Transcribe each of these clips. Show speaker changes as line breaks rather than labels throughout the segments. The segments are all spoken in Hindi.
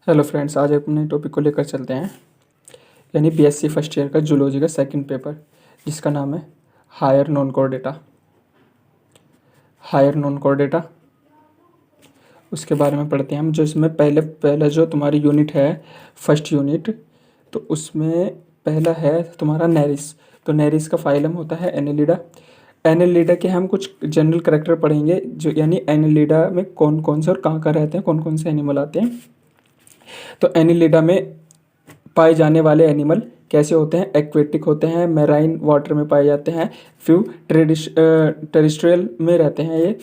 हेलो फ्रेंड्स, आज अपने टॉपिक को लेकर चलते हैं, यानी बीएससी फर्स्ट ईयर का जूलॉजी का सेकंड पेपर, जिसका नाम है higher non chordata. Higher non chordata उसके बारे में पढ़ते हैं हम। जो इसमें पहला जो तुम्हारी यूनिट है, फर्स्ट यूनिट, तो उसमें पहला है तुम्हारा नेरिस। तो नेरिस का फाइलम होता है एनेलिडा। एनेलिडा के हम कुछ जनरल करैक्टर पढ़ेंगे, जो यानी एनेलिडा में कौन कौन से और कहाँ कहाँ रहते हैं, कौन कौन से एनिमल आते हैं। तो एनिलिडा में पाए जाने वाले एनिमल कैसे होते हैं? एक्वेटिक होते हैं, मैराइन वाटर में पाए जाते हैं, फ्यू टेरिस्ट्रियल में रहते हैं ये,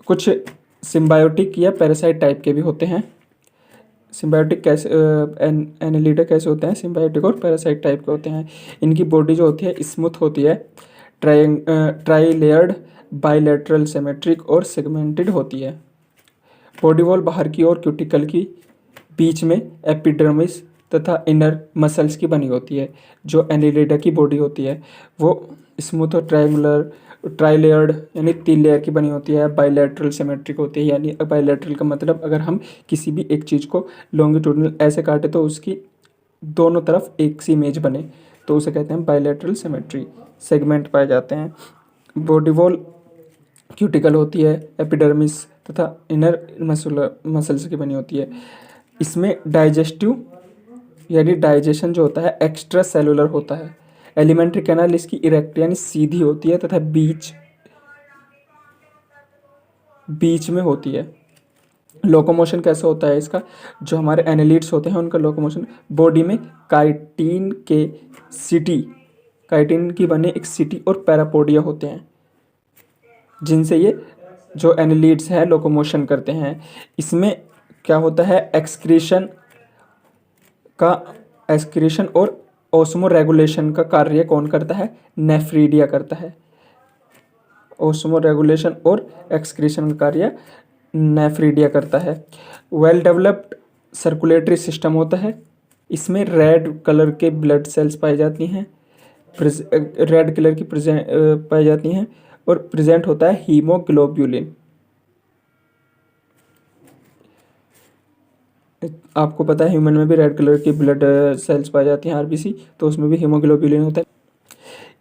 कुछ सिम्बायोटिक या पैरासाइट टाइप के भी होते हैं। सिम्बायोटिक कैसे एनिलिडा कैसे होते हैं? सिम्बायोटिक और पैरासाइट टाइप के होते हैं। इनकी बॉडी जो होती है स्मूथ होती है, ट्राई लेयर्ड, बाइलेटरल सिमेट्रिक और सेगमेंटेड होती है। बॉडी वॉल बाहर की ओर क्यूटिकल की बीच में एपिडर्मिस तथा इनर मसल्स की बनी होती है। जो एनिलिडा की बॉडी होती है वो स्मूथ और ट्रायंगुलर ट्राइलेयर्ड यानी 3 लेयर की बनी होती है, बाइलेटरल सिमेट्रिक होती है। यानी बाइलेटरल का मतलब अगर हम किसी भी एक चीज़ को लॉन्गिट्यूडनल ऐसे काटे तो उसकी दोनों तरफ एक सी इमेज बने, तो उसे कहते हैं बाइलेटरल सिमेट्री। सेगमेंट पाए जाते हैं। बॉडी वॉल क्यूटिकल होती है, एपिडर्मिस तथा इनर मसल्स की बनी होती है। इसमें डाइजेस्टिव यानी डाइजेशन जो होता है एक्स्ट्रा सेलुलर होता है। एलिमेंट्री कैनाल इसकी इरेक्ट यानी सीधी होती है तथा बीच बीच में होती है। लोकोमोशन कैसे होता है इसका? जो हमारे एनालिड्स होते हैं उनका लोकोमोशन बॉडी में काइटिन की बने एक सिटी और पैरापोडिया होते हैं, जिनसे ये जो एनालिड्स हैं लोकोमोशन करते हैं। इसमें क्या होता है? एक्सक्रीशन और ओस्मो रेगुलेशन का कार्य कौन करता है? नेफ्रीडिया करता है। ओस्मो रेगुलेशन और एक्सक्रीशन का कार्य नेफ्रीडिया करता है। वेल डेवलप्ड सर्कुलेटरी सिस्टम होता है। इसमें रेड कलर के ब्लड सेल्स पाई जाती हैं, रेड कलर की पाई जाती हैं, और प्रेजेंट होता है हीमोग्लोब्यूलिन। आपको पता है ह्यूमन में भी रेड कलर की ब्लड सेल्स पाई जाती हैं, आरबीसी, तो उसमें भी हीमोग्लोबिन होता है।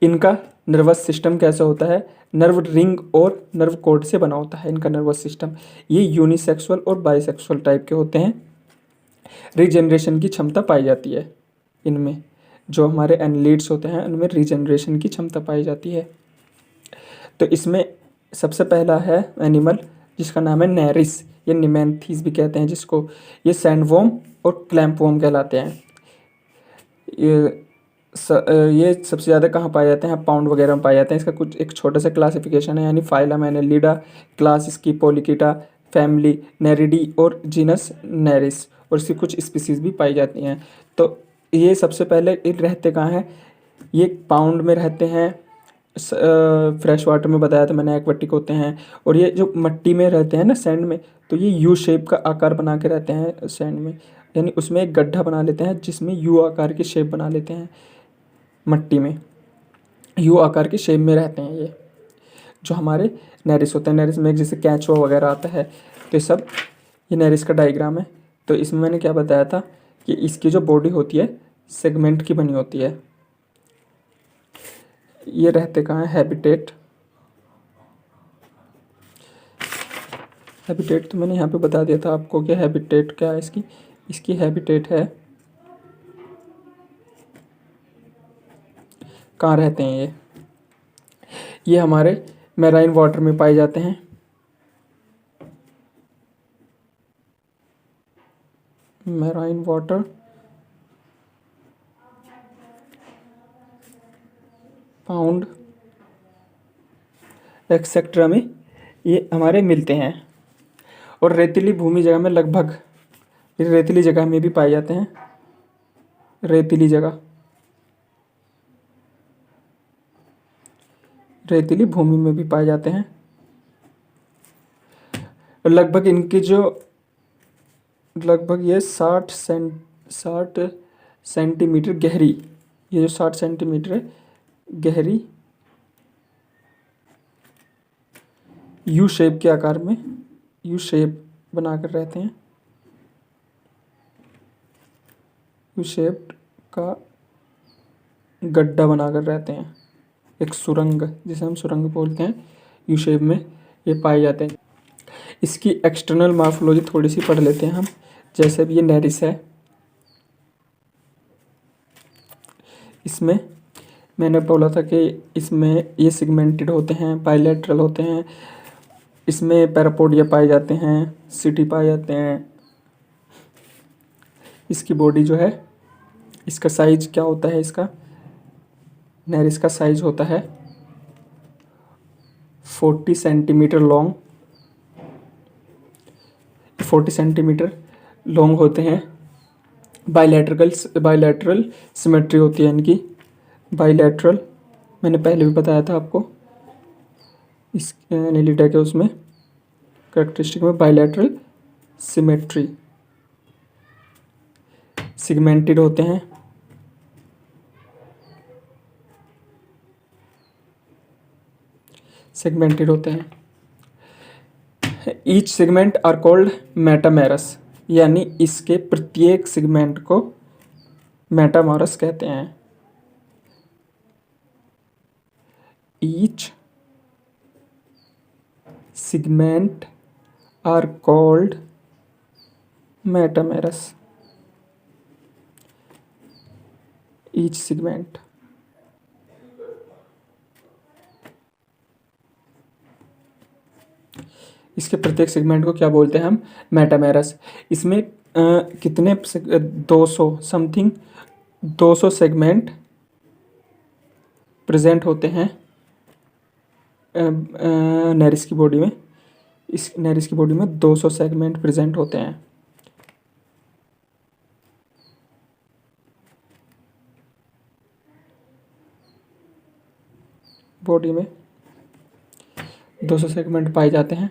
इनका नर्वस सिस्टम कैसा होता है? नर्व रिंग और नर्व कोड से बना होता है इनका नर्वस सिस्टम। ये यूनिसेक्सुअल और बाइसेक्सुअल टाइप के होते हैं। रीजनरेशन की क्षमता पाई जाती है इनमें। जो हमारे एनलीड्स होते हैं उनमें रीजनरेशन की क्षमता पाई जाती है। तो इसमें सबसे पहला है एनिमल जिसका नाम है नेरिस, ये निमेंथीज भी कहते हैं जिसको। ये सैंडवॉर्म और क्लैम्पवॉर्म कहलाते हैं। ये सबसे ज़्यादा कहाँ पाए जाते हैं? पाउंड वगैरह में पाए जाते हैं। इसका कुछ एक छोटा सा क्लासिफिकेशन है, यानी फाइलम एनेलिडा, क्लास इसकी पोलिकिटा, फैमिली नेरिडी और जीनस नेरिस, और इसकी कुछ स्पीसीज भी पाई जाती हैं। तो ये सबसे पहले ये रहते कहाँ हैं? ये पाउंड में रहते हैं, फ्रेश वाटर में बताया था मैंने एक्वेटिक होते हैं, और ये जो मिट्टी में रहते हैं ना, सैंड में, तो ये यू शेप का आकार बना के रहते हैं सैंड में। यानी उसमें एक गड्ढा बना लेते हैं जिसमें यू आकार की शेप बना लेते हैं। मिट्टी में यू आकार की शेप में रहते हैं ये जो हमारे नेरिस होते हैं। नेरिस में एक जैसे कैचुआ वगैरह आता है, तो ये नेरिस का डायग्राम है। तो इसमें मैंने क्या बताया था कि इसकी जो बॉडी होती है सेगमेंट की बनी होती है। ये रहते कहाँ है? हैबिटेट तो मैंने यहाँ पे बता दिया था आपको कि हैबिटेट क्या है इसकी हैबिटेट है, कहाँ रहते हैं ये हमारे मैराइन वाटर में पाए जाते हैं। मैराइन वाटर, पाउंड एक्सेट्रा में ये हमारे मिलते हैं। और रेतीली भूमि जगह में लगभग, रेतीली जगह में भी पाए जाते हैं। रेतीली भूमि में भी पाए जाते हैं। लगभग इनकी जो लगभग ये 60 सेंटीमीटर गहरी, ये जो 60 सेंटीमीटर है गहरी यू शेप के आकार में यू शेप बनाकर रहते हैं। यू शेप्ड का गड्ढा बनाकर रहते हैं, एक सुरंग जिसे हम सुरंग बोलते हैं, यू शेप में ये पाए जाते हैं। इसकी एक्सटर्नल मॉर्फोलॉजी थोड़ी सी पढ़ लेते हैं हम। जैसे भी ये नेरिस है, इसमें मैंने बोला था कि इसमें ये सिगमेंटेड होते हैं, बायलैटरल होते हैं, इसमें पैरापोडिया पाए जाते हैं, सिटी पाए जाते हैं। इसकी बॉडी जो है, इसका साइज क्या होता है, इसका नेरिस का साइज होता है 40 सेंटीमीटर लॉन्ग, 40 सेंटीमीटर लॉन्ग होते हैं। बायलैटरल सिमेट्री होती है इनकी। बायलैटरल मैंने पहले भी बताया था आपको, इस एनीलिडा के उसमें कैरेक्टरिस्टिक में बायलैटरल सिमेट्री। सिगमेंटेड होते हैं, सेगमेंटेड होते हैं। Each segment are called metameres, यानी इसके प्रत्येक सेगमेंट को मेटामेरस कहते हैं। Each segment are called metameres. Each segment, इसके प्रत्येक सेगमेंट को क्या बोलते हैं हम, मेटामेरस। इसमें कितने 200 समथिंग 200 सेगमेंट प्रेजेंट होते हैं नेरिस की बॉडी में। इस नेरिस की बॉडी में 200 सेगमेंट प्रेजेंट होते हैं। बॉडी में 200 सेगमेंट पाए जाते हैं।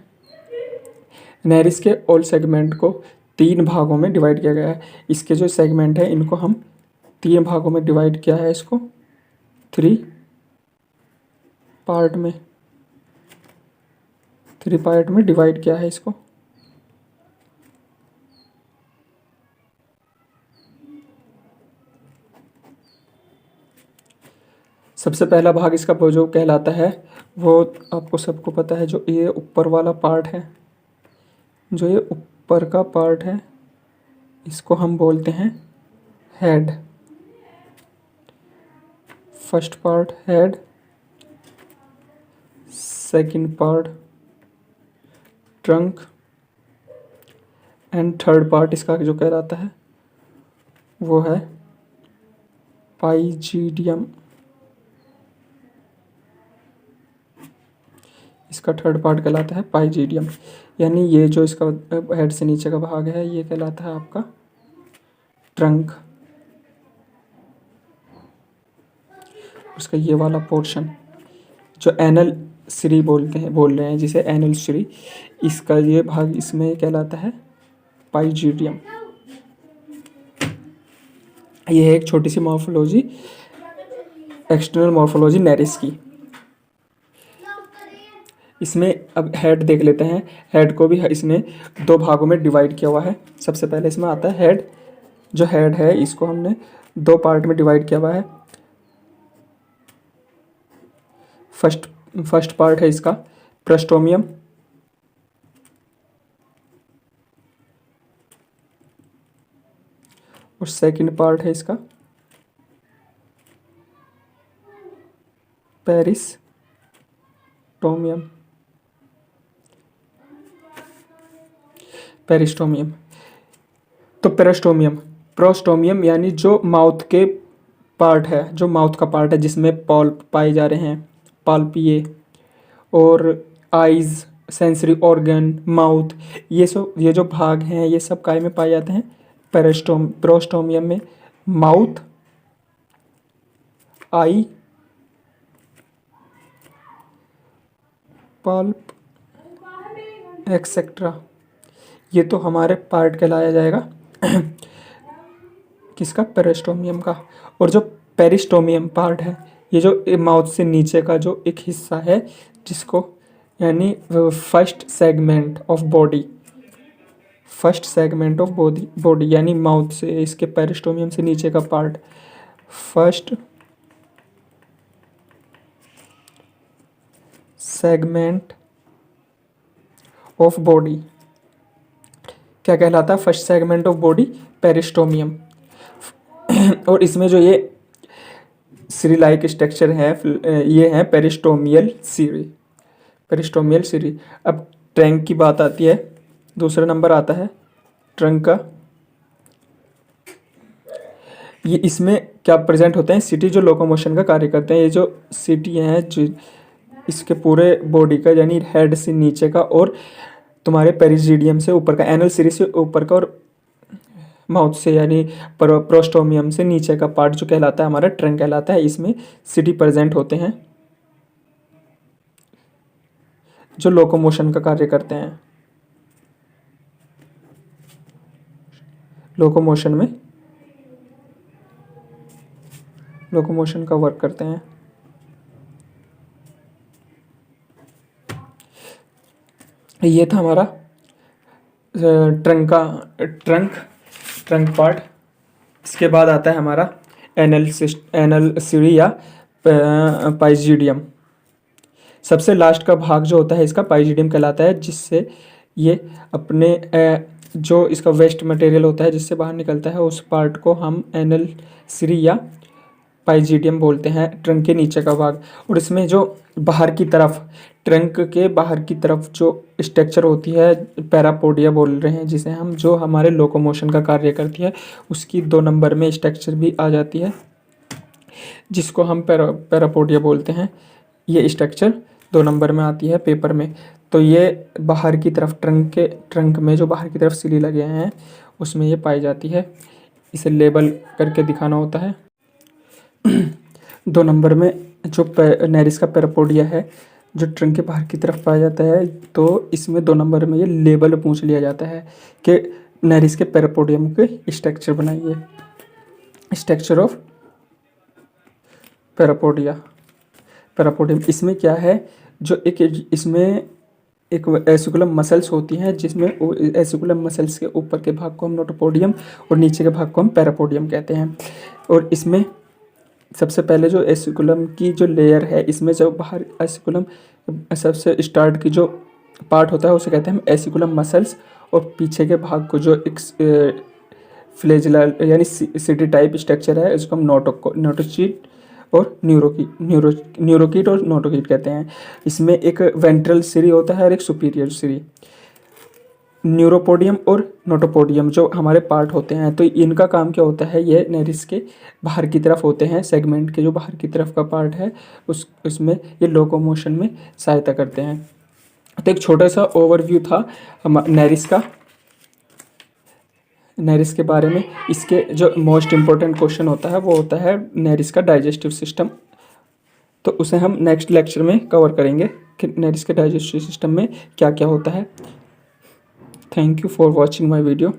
नेरिस के ऑल सेगमेंट को 3 भागों में डिवाइड किया गया है। इसके जो सेगमेंट है इनको हम 3 भागों में डिवाइड किया है, इसको 3 पार्ट में, 3 पार्ट में डिवाइड किया है इसको। सबसे पहला भाग इसका जो कहलाता है वो आपको सबको पता है, जो ये ऊपर वाला पार्ट है, जो ये ऊपर का पार्ट है इसको हम बोलते हैं head. First part head, second part trunk and third part इसका जो कहलाता है वो है पाइजीडियम। इसका थर्ड पार्ट कहलाता है पाइजीडियम, यानी ये जो इसका हेड से नीचे का भाग है ये कहलाता है आपका ट्रंक। उसका ये वाला पोर्शन जो एनल श्री बोल रहे हैं, जिसे एनल श्री, इसका ये भाग इसमें कहलाता है पाइजीडियम। ये है एक छोटी सी मॉर्फोलॉजी, एक्सटर्नल मॉर्फोलॉजी नेरिस की। इसमें अब हेड देख लेते हैं। हेड को भी इसने 2 भागों में डिवाइड किया हुआ है। सबसे पहले इसमें आता है हेड। जो हेड है इसको हमने 2 पार्ट में डिवाइड किया हुआ है। फर्स्ट पार्ट है इसका प्रेस्टोमियम, और सेकंड पार्ट है इसका पेरिस्टोमियम। पेरिस्टोमियम तो प्रोस्टोमियम यानी जो माउथ के पार्ट है, जो माउथ का पार्ट है जिसमें पल्प पाए जा रहे हैं, पाल्पिए और आइज, सेंसरी ऑर्गन, माउथ, ये जो भाग हैं ये सब काय में पाए जाते हैं, प्रोस्टोमियम में। माउथ, आई, पल्प एक्सेट्रा, ये तो हमारे पार्ट कहलाया जाएगा किसका, पेरिस्टोमियम का। और जो पेरिस्टोमियम पार्ट है, ये जो माउथ से नीचे का जो एक हिस्सा है जिसको, यानी first segment of body, first segment of body यानी माउथ से, इसके पेरिस्टोमियम से नीचे का part, first segment of body क्या कहलाता है? First segment of body peristomium. और इसमें जो ये सीरी लाइक स्ट्रक्चर है, ये है पेरिस्टोमियल सीरी, पेरिस्टोमियल सीरी। अब ट्रंक की बात आती है, दूसरा नंबर आता है ट्रंक का। ये इसमें क्या प्रेजेंट होते हैं? सिटी जो लोकोमोशन का कार्य करते हैं। ये जो सिटी हैं जो इसके पूरे बॉडी का, यानी हेड से नीचे का और तुम्हारे पेरिजीडियम से ऊपर का, एनल सीरीज से ऊपर का, और माउथ से यानी प्रोस्टोमियम से नीचे का पार्ट जो कहलाता है हमारा ट्रंक कहलाता है। इसमें सिटी प्रेजेंट होते हैं जो लोकोमोशन का कार्य करते हैं, लोकोमोशन का वर्क करते हैं। ये था हमारा ट्रंक पार्ट। इसके बाद आता है हमारा एनल सीढ़ी या पाइजीडियम। सबसे लास्ट का भाग जो होता है इसका पाइजीडियम कहलाता है, जिससे ये अपने जो इसका वेस्ट मटेरियल होता है जिससे बाहर निकलता है, उस पार्ट को हम एनल सीढ़ी या पाइजीडियम बोलते हैं, ट्रंक के नीचे का भाग। और इसमें जो बाहर की तरफ, ट्रंक के बाहर की तरफ जो स्ट्रक्चर होती है, पैरापोडिया बोल रहे हैं जिसे हम, जो हमारे लोकोमोशन का कार्य करती है, उसकी 2 नंबर में स्ट्रक्चर भी आ जाती है जिसको हम पैरापोडिया बोलते हैं। ये स्ट्रक्चर 2 नंबर में आती है पेपर में। तो ये बाहर की तरफ ट्रंक में जो बाहर की तरफ सिली लगे हैं उसमें ये पाई जाती है। इसे लेबल करके दिखाना होता है। 2 नंबर में जो नेरिस का पैरापोडिया है जो ट्रंक के बाहर की तरफ पाया जाता है, तो इसमें 2 नंबर में ये लेबल पूछ लिया जाता है कि नेरिस के पैरापोडियम के स्ट्रक्चर बनाइए। स्ट्रक्चर ऑफ पैरापोडियम इसमें क्या है, जो इसमें एक एसिकुलम मसल्स होती हैं, जिसमें एसिकुलम मसल्स के ऊपर के भाग को हम नोटोपोडियम और नीचे के भाग को हम पैरापोडियम कहते हैं। और इसमें सबसे पहले जो एसिकुलम की जो लेयर है, इसमें जो बाहर एसिकुलम सबसे स्टार्ट की जो पार्ट होता है उसे कहते हैं हम एसिकुलम मसल्स, और पीछे के भाग को जो एक फ्लेजिलर यानी सीटी टाइप स्ट्रक्चर है इसको हम नोटोकीट और न्यूरोकीट और नोटोकीट कहते हैं। इसमें एक वेंट्रल सीरी होता है और एक सुपीरियर सीरी। न्यूरोपोडियम और नोटोपोडियम जो हमारे पार्ट होते हैं, तो इनका काम क्या होता है, ये नेरिस के बाहर की तरफ होते हैं, सेगमेंट के जो बाहर की तरफ का पार्ट है उसमें ये लोकोमोशन में सहायता करते हैं। तो एक छोटा सा ओवरव्यू था नेरिस के बारे में। इसके जो मोस्ट इम्पोर्टेंट क्वेश्चन होता है वो होता है नेरिस का डाइजेस्टिव सिस्टम, तो उसे हम नेक्स्ट लेक्चर में कवर करेंगे कि नेरिस के डाइजेस्टिव सिस्टम में क्या क्या होता है। Thank you for watching my video.